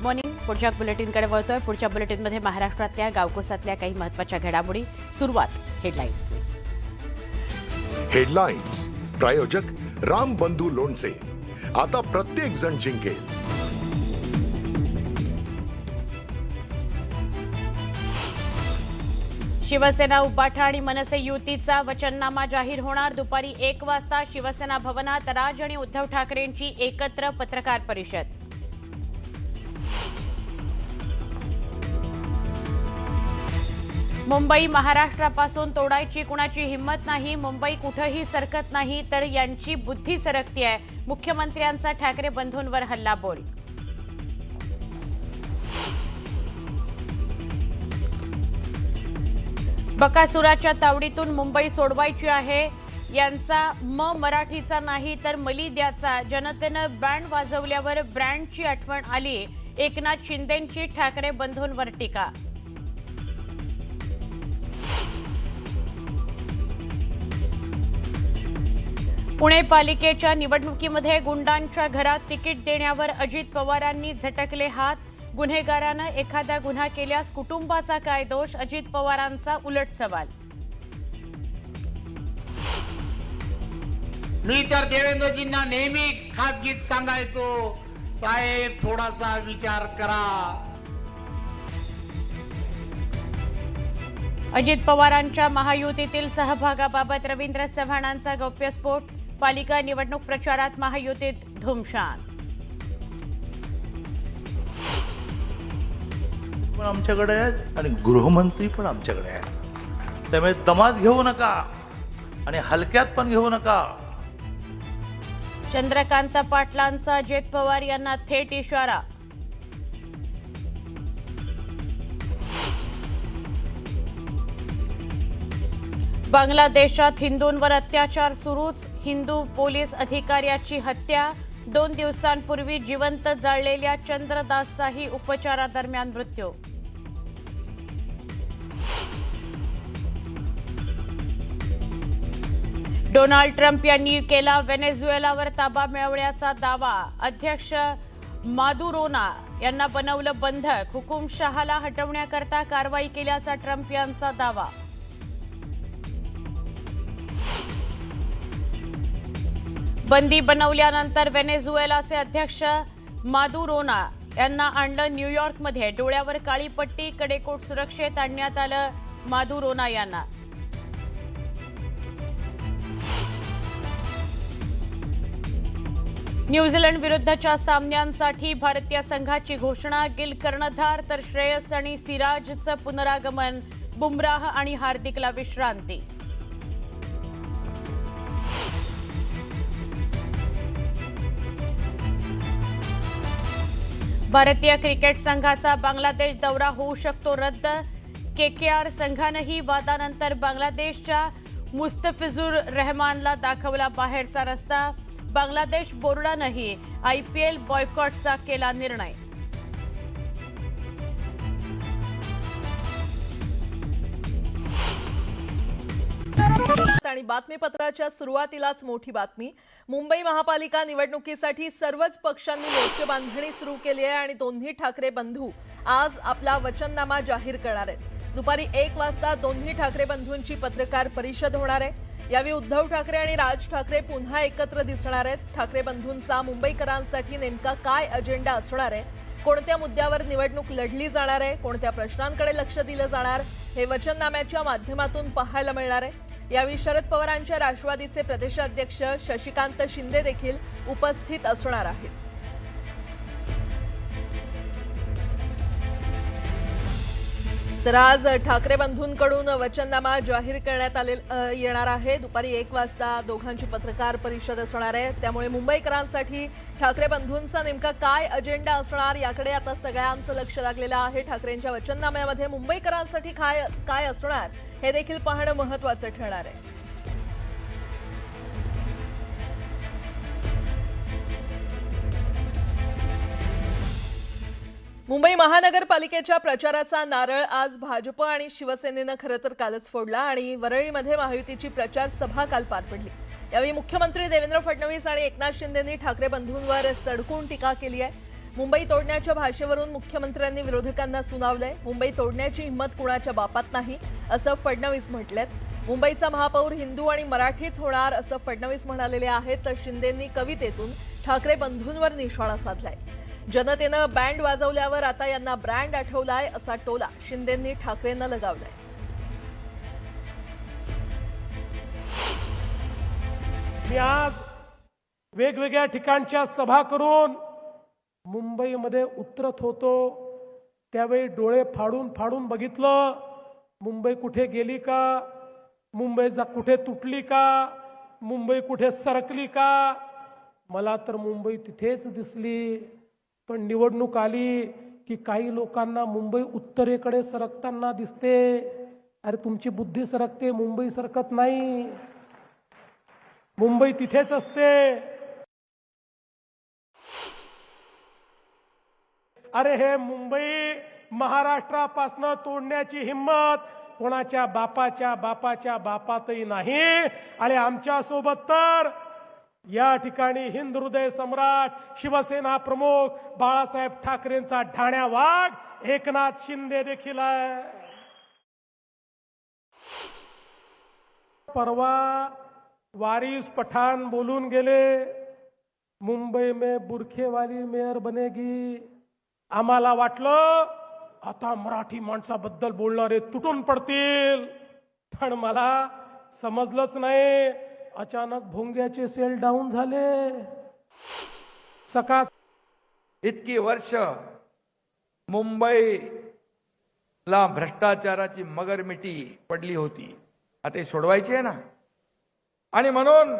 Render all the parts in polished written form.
Morning. पुढच्या बुलेटिनकडे वळतोय. पुढच्या बुलेटिनमध्ये महाराष्ट्रातल्या गावकोसातल्या काही महत्त्वाच्या घडामोडी. सुरुवात हेडलाईन्स. हेडलाईन्स प्रायोजक राम बंधू लोणचे. आता प्रत्येक जण जिंकेल. शिवसेना उबाठा आणि मनसे युतीचा वचननामा जाहीर होणार. दुपारी 1 वाजता शिवसेना भवनात राज आणि उद्धव ठाकरेंची एकत्र पत्रकार परिषद. मुंबई महाराष्ट्रापासून तोडायची कुणाची हिंमत नाही. मुंबई कुठेही सरकत नाही तर यांची बुद्धी सरकतीये. मुख्यमंत्र्यांचा ठाकरे बंधूंवर हल्लाबोल. बकासुराच्या तावडीतून मुंबई सोडवायची आहे. यांचा मराठीचा नाही तर मलिद्याचा. जनतेनं बँड वाजवल्यावर ब्रँडची आठवण आली. एकनाथ शिंदेंची ठाकरे बंधूंवर टीका. पुणे पालिकेच्या निवडणुकीमध्ये गुंडांच्या घरात तिकीट देण्यावर अजित पवारांनी झटकले हात. गुन्हेगारानं एखादा गुन्हा केल्यास कुटुंबाचा काय दोष? अजित पवारांचा उलट सवाल. मी तर देवेंद्रजींना नेहमी खासगीत सांगायचो, साहेब थोडासा विचार करा. अजित पवारांच्या महायुतीतील सहभागाबाबत रवींद्र चव्हाणांचा गौप्यस्फोट. पालिका निवडणूक प्रचारात महायुतीत धुमशान. पण आमच्याकडे आहेत आणि गृहमंत्री पण आमच्याकडे आहेत. त्यामुळे दमात घेऊ नका आणि हलक्यात पण घेऊ नका. चंद्रकांत पाटलांचा अजित पवार यांना थेट इशारा. बांगलादेशात हिंदूंवर अत्याचार सुरूच. हिंदू पोलीस अधिकाऱ्याची हत्या. 2 दिवसांपूर्वी जिवंत जाळलेल्या चंद्रदासचाही उपचारादरम्यान मृत्यू. डोनाल्ड ट्रम्प यांनी केला व्हेनेझुएलावर ताबा मिळवण्याचा दावा. अध्यक्ष मादुरोना यांना बनवलं बंधक. हुकुमशहाला हटवण्याकरता कारवाई केल्याचा ट्रम्प यांचा दावा. बंदी बनवल्यानंतर व्हेनेझुएलाचे अध्यक्ष मादुरोना यांना आणलं न्यूयॉर्कमध्ये. डोळ्यावर काळी पट्टी, कडेकोट सुरक्षेत आणण्यात आलं मादुरोना यांना. न्यूझीलंड विरुद्धच्या सामन्यांसाठी भारतीय संघाची घोषणा. गिल कर्णधार तर श्रेयस आणि सिराजचं पुनरागमन. बुमराह आणि हार्दिकला विश्रांती. भारतीय क्रिकेट संघाचा बांगलादेश दौरा होऊ शकतो रद्द. केकेआर संघानंही वादानंतर बांगलादेशच्या मुस्तफिजुर रहमानला दाखवला बाहेरचा रस्ता. बांगलादेश बोर्डानंही IPL बॉयकॉटचा केला निर्णय. आणि बातमीपत्राच्या सुरुवातीलाच मोठी बातमी. मुंबई महापालिका निवडणुकीसाठी सर्वच पक्षांनी मोर्चे बांधणी सुरू केली आहे आणि दोन्ही ठाकरे बंधू आज आपला वचननामा जाहीर करणार आहेत. दुपारी 1 वाजता दोन्ही ठाकरे बंधूंची पत्रकार परिषद होणार आहे. यावेळी उद्धव ठाकरे आणि राज ठाकरे पुन्हा एकत्र दिसणार आहेत. ठाकरे बंधूंचा मुंबईकरांसाठी नेमका काय अजेंडा असणार आहे? कोणत्या मुद्द्यावर निवडणूक लढली जाणार आहे? कोणत्या प्रश्नांकडे लक्ष दिलं जाणार? हे वचननाम्याच्या माध्यमातून पाहायला मिळणार आहे. यावेळी शरद पवारांच्या राष्ट्रवादीचे प्रदेशाध्यक्ष शशिकांत शिंदे देखील उपस्थित असणार आहेत. तर आज ठाकरे बंधूंकडून वचननामा जाहीर करण्यात येणार आहे. दुपारी 1 वाजता दोघांची पत्रकार परिषद असणार आहे. त्यामुळे मुंबईकरांसाठी ठाकरे बंधूंचा नेमका काय अजेंडा असणार याकडे आता सगळ्यांचं लक्ष लागलेलं आहे. ठाकरेंच्या वचननाम्यामध्ये मुंबईकरांसाठी काय असणार हे देखील पाहणं महत्त्वाचं ठरणार आहे. मुंबई महानगरपालिकेच्या प्रचाराचा नारळ आज भाजप आणि शिवसेनेनं खरं तर कालच फोडला आणि वरळीमध्ये महायुतीची प्रचार सभा काल पार पडली. यावेळी मुख्यमंत्री देवेंद्र फडणवीस आणि एकनाथ शिंदेंनी ठाकरे बंधूंवर सडकून टीका केली आहे. मुंबई तोडण्याच्या भाषेवरून मुख्यमंत्र्यांनी विरोधकांना सुनावलंय. मुंबई तोडण्याची हिंमत कुणाच्या बापात नाही असं फडणवीस म्हटलेत. मुंबईचा महापौर हिंदू आणि मराठीच होणार असं फडणवीस म्हणालेले आहेत. तर शिंदेंनी कवितेतून ठाकरे बंधूंवर निशाणा साधलाय. जनतेनं बँड वाजवल्यावर आता यांना ब्रँड आठवलाय असा टोला शिंदेंनी ठाकरेंना लगावलाय. मी आज वेगवेगळ्या ठिकाणच्या सभा करून मुंबईमध्ये उतरत होतो, त्यावेळी डोळे फाडून फाडून बघितलं, मुंबई कुठे गेली का, मुंबई कुठे तुटली का, मुंबई कुठे सरकली का. मला तर मुंबई तिथेच दिसली. पण निवडणूक आली की काही लोकांना मुंबई उत्तरेकडे सरकताना दिसते. अरे तुमची बुद्धी सरकते, मुंबई सरकत नाही. मुंबई तिथेच असते. अरे हे मुंबई महाराष्ट्रापासनं तोडण्याची हिम्मत कोणाच्या बापाच्या बापाच्या बापातही नाही. आणि आमच्या सोबत तर या ठिकाणी हिंद हृदय सम्राट शिवसेना प्रमुख बाळासाहेब ठाकरेंचा ढाण्या वाघ एकनाथ शिंदे देखील आहे. परवा वारिस पठाण बोलून गेले, मुंबई में बुरखे वाली मेयर बनेगी. आम्हाला वाटलं आता मराठी माणसाबद्दल बोलणारे तुटून पडतील, पण मला समजलंच नाही. अचानक भोंग्याचे सेल डाऊन झाले. सकाळ इतकी वर्ष मुंबईला भ्रष्टाचाराची मगरमिटी पडली होती, आता हे सोडवायची आहे ना. आणि म्हणून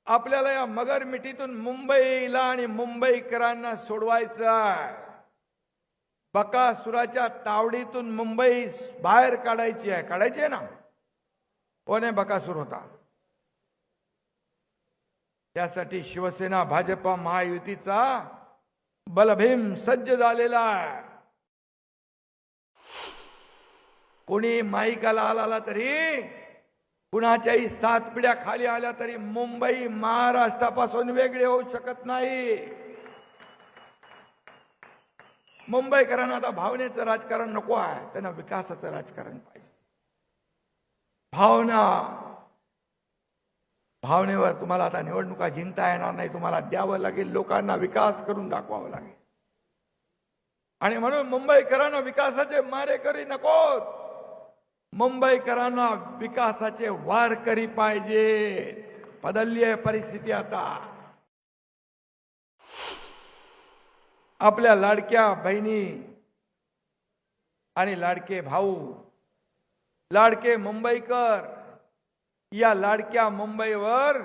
आपल्याला या मगरमिटीतून मुंबईला आणि मुंबईकरांना सोडवायचं आहे. बकासुराच्या तावडीतून मुंबई बाहेर काढायची आहे ना. कोणी बकासूर होता? त्यासाठी शिवसेना भाजपा महायुतीचा बलभीम सज्ज झालेला आहे. कोणी माईकाला आला तरी, कुणाच्याही सात पिढ्या खाली आल्या तरी मुंबई महाराष्ट्रापासून वेगळी होऊ शकत नाही. मुंबईकरांना आता भावनेचं राजकारण नको आहे, त्यांना विकासाचं राजकारण पाहिजे. भावनेवर तुम्हाला आता निवडणुका जिंकता येणार नाही. तुम्हाला द्यावं लागेल, लोकांना विकास करून दाखवावं लागेल. आणि म्हणून मुंबईकरांना विकासाचे मारेकरी नकोत, मुंबईकरांना विकासाचे वारकरी पाहिजे. बदलली आहे परिस्थिती आता. आपल्या लाडक्या बहिणी आणि लाडके भाऊ, लाडके मुंबईकर, या लाडक्या मुंबईवर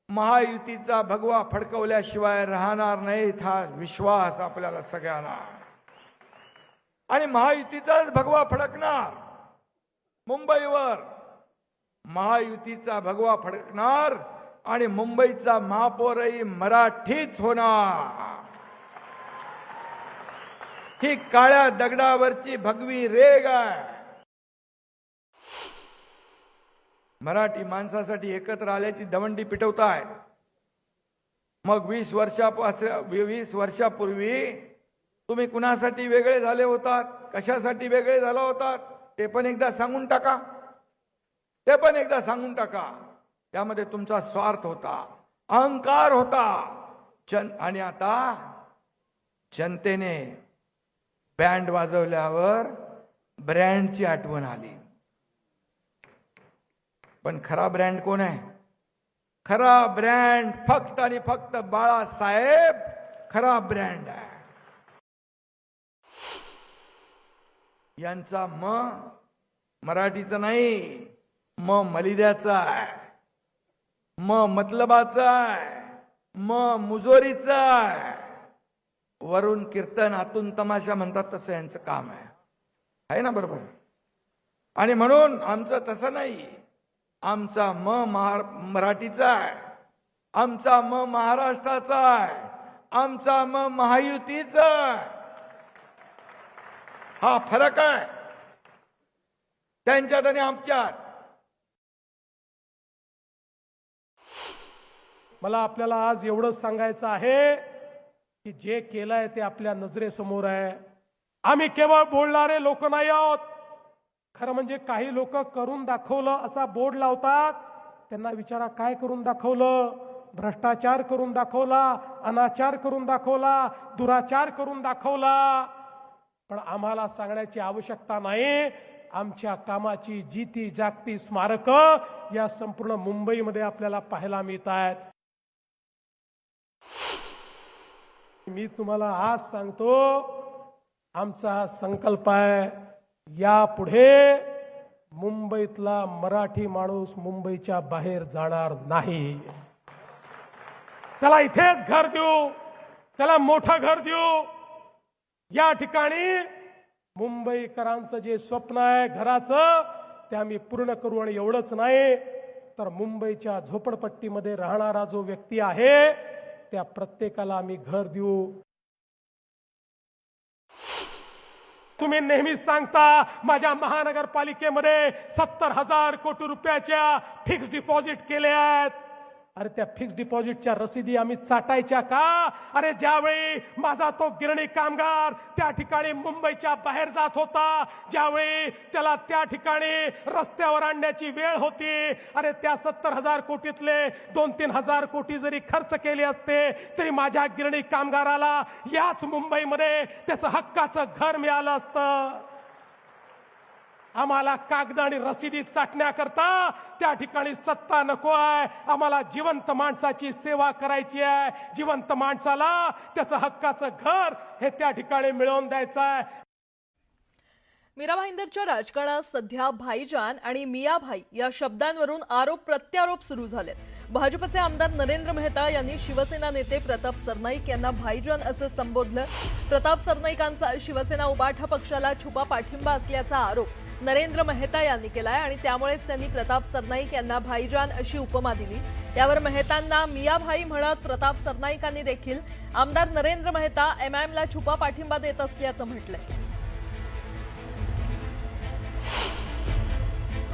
महायुतीचा भगवा फडकवल्याशिवाय राहणार नाहीत, हा विश्वास आपल्याला सगळ्यांना. आणि महायुतीचाच भगवा फडकणार मुंबईवर, महायुतीचा भगवा फडकणार आणि मुंबईचा महापौरही मराठीच होणार. ही काळ्या दगडावरची भगवी रेग आहे. मराठी माणसासाठी एकत्र आल्याची दवंडी पिटवतायत. मग 20 वर्षापूर्वी तुम्ही कुणासाठी वेगळे झाले होतात, कशासाठी वेगळे झाला होतात, ते पण एकदा सांगून टाका. त्यामध्ये तुमचा स्वार्थ होता, अहंकार होता. आणि आता जनतेने बँड वाजवल्यावर ब्रँडची आठवण आली. पण खरा ब्रँड कोण आहे? खरा ब्रँड फक्त आणि फक्त बाळासाहेब खरा ब्रँड आहे. यांचा मराठीचा नाही, मलिद्याचा आहे, मतलबाचा आहे, मुजोरीचा आहे. वरून कीर्तन आतून तमाशा म्हणतात तसं यांचं काम आहे ना, बरोबर. आणि म्हणून आमचं तसं नाही. आमचा मराठीचा आहे, आमचा महाराष्ट्राचा आहे, आमचा महायुतीचा आहे. हा फरक आहे त्यांच्यात आणि आमच्यात. मला आपल्याला आज एवढंच सांगायचं आहे की जे केलंय ते आपल्या नजरेसमोर आहे. आम्ही केवळ बोलणारे लोक नाही आहोत. खरं म्हणजे काही लोक करून दाखवलं असा बोर्ड लावतात. त्यांना विचारा काय करून दाखवलं? भ्रष्टाचार करून दाखवला, अनाचार करून दाखवला, दुराचार करून दाखवला. पण आम्हाला सांगण्याची आवश्यकता नाही. आमच्या कामाची जीती जागती स्मारक या संपूर्ण मुंबईमध्ये आपल्याला पाहायला मिळत आहेत. मी तुम्हाला आज सांगतो, आमचा हा संकल्प आहे, यापुढे मुंबईतला मराठी माणूस मुंबईच्या बाहेर जाणार नाही. त्याला इथेच घर देऊ, त्याला मोठं घर देऊ. या ठिकाणी मुंबईकरांचं जे स्वप्न आहे घराचं ते आम्ही पूर्ण करू. आणि एवढंच नाही तर मुंबईच्या झोपडपट्टीमध्ये राहणारा जो व्यक्ती आहे त्या प्रत्येकाला आम्ही घर देऊ. तुम्ही नेहमीच सांगता माझ्या महानगरपालिकेमध्ये 70,000 कोटी रुपयाच्या फिक्स डिपॉझिट केले आहेत. अरे त्या फिक्स डिपॉझिटच्या रसीदी आम्ही चाटायच्या का? अरे ज्यावेळी माझा तो गिरणी कामगार त्या ठिकाणी मुंबईच्या बाहेर जात होता, ज्यावेळी त्याला त्या ठिकाणी रस्त्यावर आणण्याची वेळ होती, अरे त्या 70,000 कोटीतले 2-3 हजार कोटी जरी खर्च केले असते तरी माझ्या गिरणी कामगाराला याच मुंबईमध्ये त्याचं हक्काचं घर मिळालं असतं. आम्हाला कागद आणि रसीदी चाटण्याकरता त्या ठिकाणी सत्ता नको आहे. आम्हाला जिवंत माणसाची सेवा करायची आहे. जिवंत माणसाला त्याचं हक्काचं घर हे त्या ठिकाणी मिळवून द्यायचं आहे. मीरा भाईंदरच्या राजकारणात सध्या भाईजान आणि मियाभाई या शब्दांवरून आरोप प्रत्यारोप सुरू झालेत. भाजपचे आमदार नरेंद्र मेहता यांनी शिवसेना नेते प्रताप सरनाईक यांना भाईजान असं संबोधलं. प्रताप सरनाईकांचा शिवसेना उबाठा पक्षाला छुपा पाठिंबा असल्याचा आरोप नरेंद्र मेहता यांनी केलाय आणि त्यामुळेच त्यांनी प्रताप सरनाईक यांना भाईजान अशी उपमा दिली. यावर मेहतांना मियाभाई म्हणत प्रताप सरनाईकांनी देखील आमदार नरेंद्र मेहता एमआयएमला छुपा पाठिंबा देत असल्याचं म्हटलंय.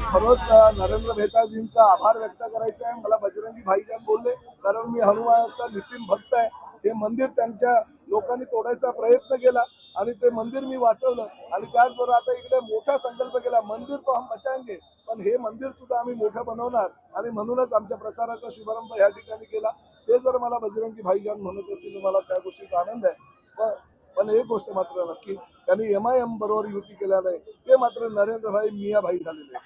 खरंच नरेंद्र मेहताजींचा आभार व्यक्त करायचा आहे. मला बजरंगी भाईजान बोलले कारण मी हनुमानाचा निस्सीम भक्त आहे. हे मंदिर त्यांच्या लोकांनी तोडायचा प्रयत्न केला आणि ते मंदिर मी वाचवलं. आणि त्याचबरोबर आता इकडे मोठा संकल्प केला, मंदिर तो हम बचाएंगे, पण हे मंदिर सुद्धा आम्ही मोठं बनवणार. आणि म्हणूनच आमच्या प्रचाराचा शुभारंभ या ठिकाणी केला. ते जर मला बजरंगी भाईजान म्हणत असतील तर मला त्या गोष्टीचा आनंद आहे. पण एक गोष्ट मात्र नक्की, त्यांनी एमआयएम बरोबर युती केल्या नाही, ते मात्र नरेंद्र भाई मियाभाई झालेले.